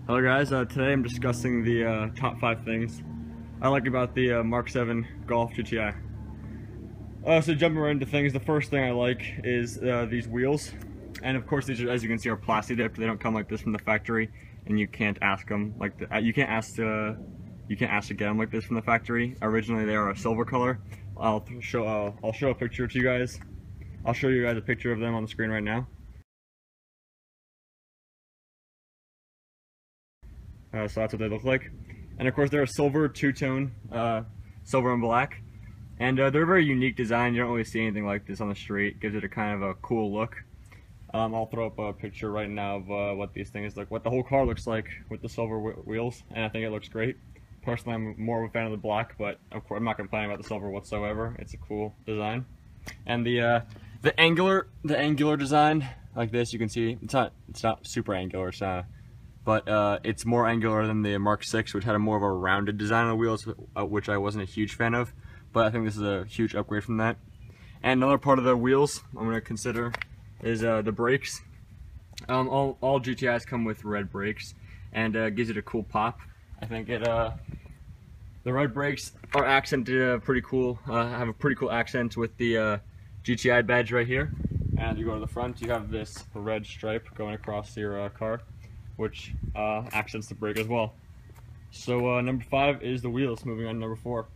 Hello guys, today I'm discussing the top 5 things I like about the Mk7 Golf GTI. So jumping right into things, the first thing I like is these wheels. And of course these are, as you can see, are plasti dipped. They don't come like this from the factory, and you can't ask them like you can't ask to get them like this from the factory. Originally they are a silver color. I'll show a picture to you guys. I'll show you guys a picture of them on the screen right now. So that's what they look like. And of course they're a silver two-tone, silver and black. And they're a very unique design. You don't really see anything like this on the street. Gives it a kind of a cool look. I'll throw up a picture right now of what these things look, what the whole car looks like with the silver wheels, and I think it looks great. Personally, I'm more of a fan of the black, but of course I'm not complaining about the silver whatsoever. It's a cool design. And the angular design like this, you can see it's not super angular. But it's more angular than the Mk6, which had a more of a rounded design on the wheels, which I wasn't a huge fan of. But I think this is a huge upgrade from that. And another part of the wheels I'm going to consider is the brakes. All GTIs come with red brakes, and gives it a cool pop. I think the red brakes are accented pretty cool. Have a pretty cool accent with the GTI badge right here. And you go to the front, you have this red stripe going across your car, which accents the brake as well. So number 5 is the wheels. Moving on to number 4.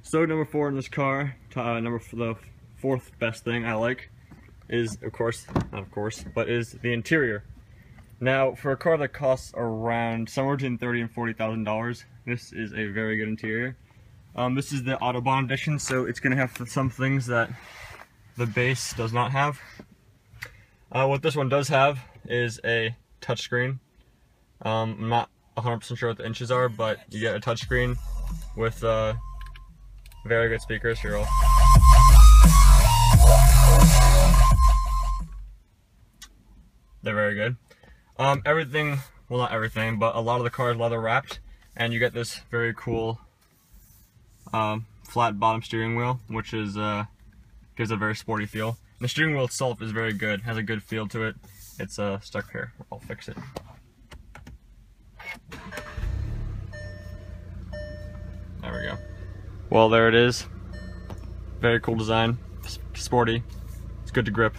So number 4 in this car, the fourth best thing I like is, is the interior. Now, for a car that costs around somewhere between $30,000 and $40,000, this is a very good interior. This is the Autobahn edition, so it's going to have some things that the base does not have. What this one does have is a touchscreen. I'm not 100% sure what the inches are, but you get a touchscreen with very good speakers. Here, they're very good. Everything, well, not everything, but a lot of the car is leather wrapped, and you get this very cool flat bottom steering wheel, which is gives a very sporty feel. The steering wheel itself is very good, has a good feel to it. It's stuck here. I'll fix it. There we go. Well, there it is. Very cool design, sporty. It's good to grip.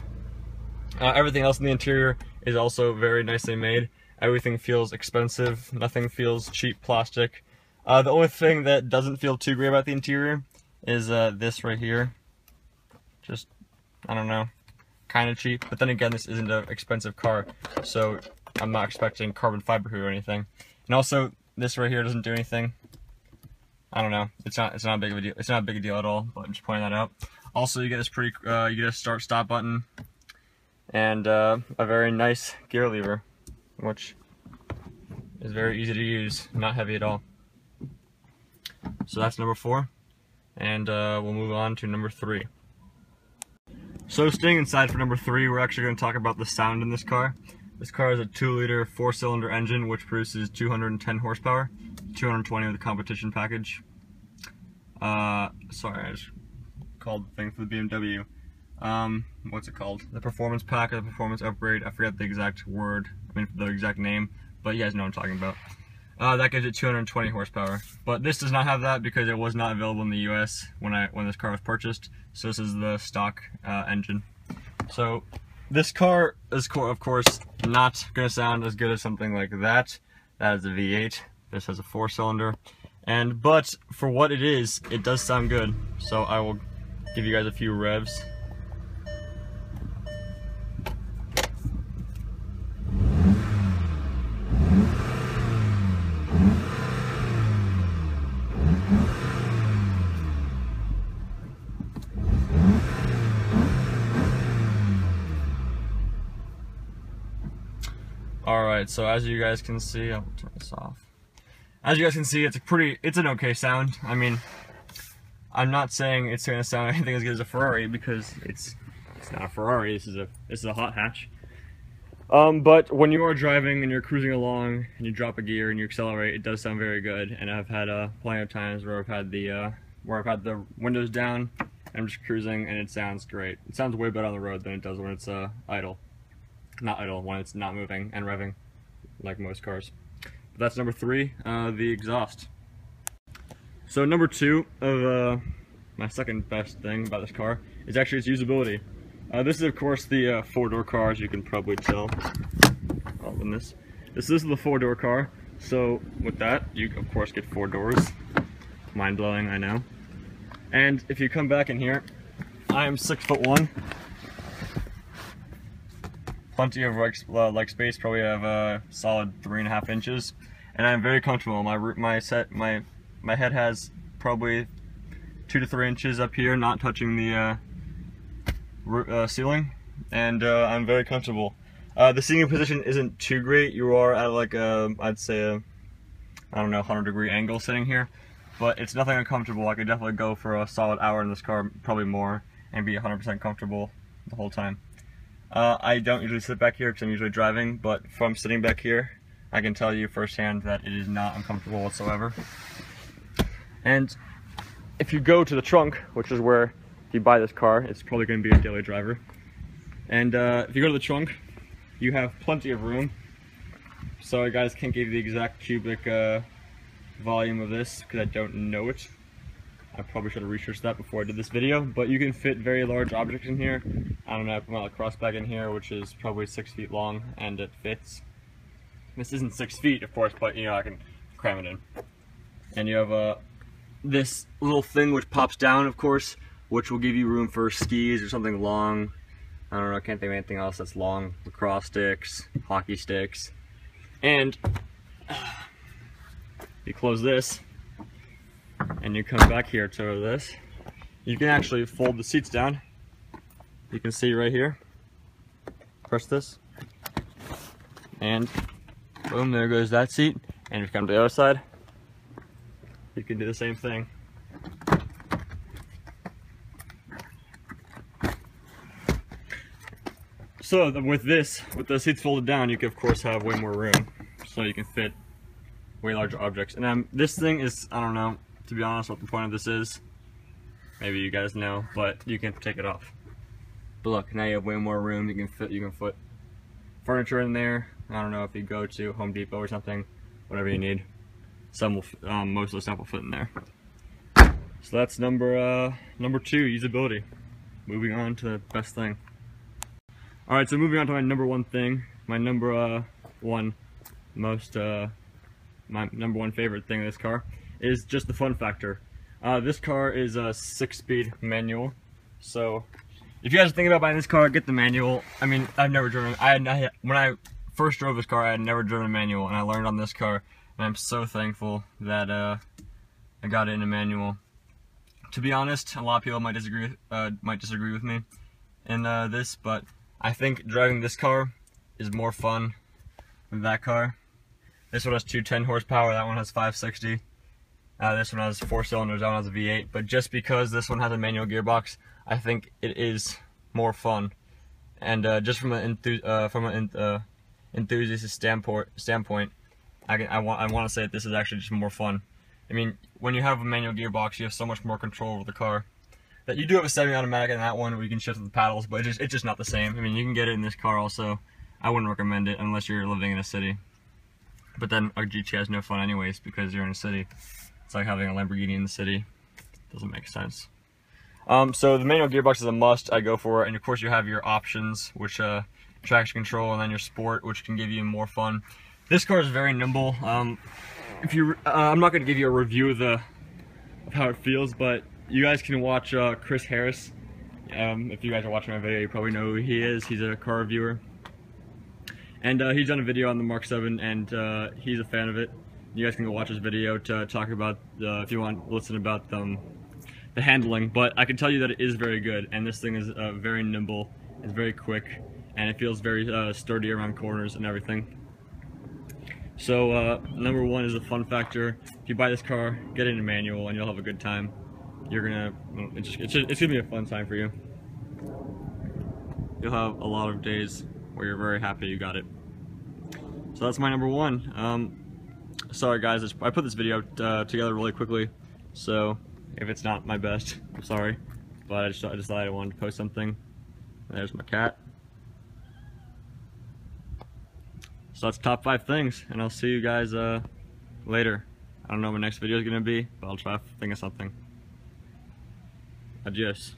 Everything else in the interior is also very nicely made. Everything feels expensive. Nothing feels cheap plastic. The only thing that doesn't feel too great about the interior is this right here. Just, I don't know, kind of cheap. But then again, this isn't an expensive car, so I'm not expecting carbon fiber here or anything. And also, this right here doesn't do anything. I don't know. It's not big of a deal. It's not a big deal at all. But I'm just pointing that out. Also, you get this you get a start-stop button and a very nice gear lever, which is very easy to use, not heavy at all. So that's number 4, and we'll move on to number 3. So staying inside for number 3, we're actually going to talk about the sound in this car. This car is a 2-liter 4-cylinder engine which produces 210 horsepower, 220 with the competition package. Sorry, I just called the thing for the BMW. What's it called? The performance pack or the performance upgrade. I forget the exact word, the exact name, but you guys know what I'm talking about. That gives it 220 horsepower. But this does not have that because it was not available in the US when this car was purchased. So this is the stock engine. So this car is, of course, not going to sound as good as something like that. That is a V8. This has a 4-cylinder. But for what it is, it does sound good. So I will give you guys a few revs. Alright, so as you guys can see, I'll turn this off. As you guys can see, it's an okay sound. I mean, I'm not saying it's going to sound anything as good as a Ferrari because it's not a Ferrari. This is a hot hatch. But when you are driving and you're cruising along and you drop a gear and you accelerate, it does sound very good. And I've had plenty of times where I've had the windows down and I'm just cruising and it sounds great. It sounds way better on the road than it does when it's idle. Not idle, when it's not moving and revving like most cars. That's number 3, the exhaust. So number 2 of my second best thing about this car is actually its usability. This is of course the 4-door car, as you can probably tell. I'll open this. This is the 4-door car. So with that, you of course get 4 doors. Mind blowing, I know. And if you come back in here, I am 6'1". Plenty of leg space. Probably have a solid 3.5 inches, and I'm very comfortable. My head has probably 2 to 3 inches up here, not touching the ceiling, and I'm very comfortable. The seating position isn't too great. You are at like I'd say I don't know, 100-degree angle sitting here, but it's nothing uncomfortable. I could definitely go for a solid hour in this car, probably more, and be 100% comfortable the whole time. I don't usually sit back here because I'm usually driving, but from sitting back here, I can tell you firsthand that it is not uncomfortable whatsoever. And if you go to the trunk, which is where if you buy this car, it's probably going to be a daily driver. And if you go to the trunk, you have plenty of room. Sorry guys, can't give you the exact cubic volume of this because I don't know it. I probably should have researched that before I did this video, but you can fit very large objects in here. I don't know, I put my lacrosse bag in here, which is probably 6 feet long, and it fits. This isn't 6 feet, of course, but you know, I can cram it in. And you have this little thing which pops down, of course, which will give you room for skis or something long. I don't know, I can't think of anything else that's long. Lacrosse sticks, hockey sticks. And you close this, and you come back here to this. You can actually fold the seats down. You can see right here. Press this, and boom, there goes that seat. And if you come to the other side, you can do the same thing. So with the seats folded down, you can of course have way more room, so you can fit way larger objects. And this thing is, I don't know, to be honest, what the point of this is. Maybe you guys know, but you can take it off. But look, now you have way more room. You can put furniture in there. I don't know, if you go to Home Depot or something, whatever you need. Some will, most of the stuff will fit in there. So that's number 2, usability. Moving on to the best thing. All right, so moving on to my number 1 thing. My number 1 my number 1 favorite thing of this car is just the fun factor. This car is a 6-speed manual, so if you guys are thinking about buying this car, get the manual. I mean, I've never driven. When I first drove this car, I had never driven a manual, and I learned on this car, and I'm so thankful that I got it in a manual. To be honest, a lot of people might disagree with me in this, but I think driving this car is more fun than that car. This one has 210 horsepower, that one has 560. This one has 4 cylinders, that one has a V8. But just because this one has a manual gearbox, I think it is more fun. And just from an enthusiast standpoint, I want to say that this is actually just more fun. I mean, when you have a manual gearbox, you have so much more control over the car. That you do have a semi-automatic in that one where you can shift with the paddles, but it's just not the same. I mean, you can get it in this car also. I wouldn't recommend it unless you're living in a city. But then a GTI has no fun anyways because you're in a city. It's like having a Lamborghini in the city. Doesn't make sense. So the manual gearbox is a must. I go for it, and of course you have your options, which traction control, and then your sport, which can give you more fun. This car is very nimble. I'm not going to give you a review of how it feels, but you guys can watch Chris Harris. If you guys are watching my video, you probably know who he is. He's a car reviewer. And he's done a video on the Mk7, and he's a fan of it. You guys can go watch his video to talk about, if you want to listen about the handling. But I can tell you that it is very good, and this thing is very nimble, it's very quick, and it feels very sturdy around corners and everything. So number 1 is the fun factor. If you buy this car, get it in a manual, and you'll have a good time. It's gonna be a fun time for you. You'll have a lot of days where you're very happy you got it. So that's my number 1. Sorry guys, I put this video together really quickly, so if it's not my best, I'm sorry. But I just decided I wanted to post something. There's my cat. So that's top 5 things, and I'll see you guys later. I don't know what my next video is going to be, but I'll try to think of something. Adios.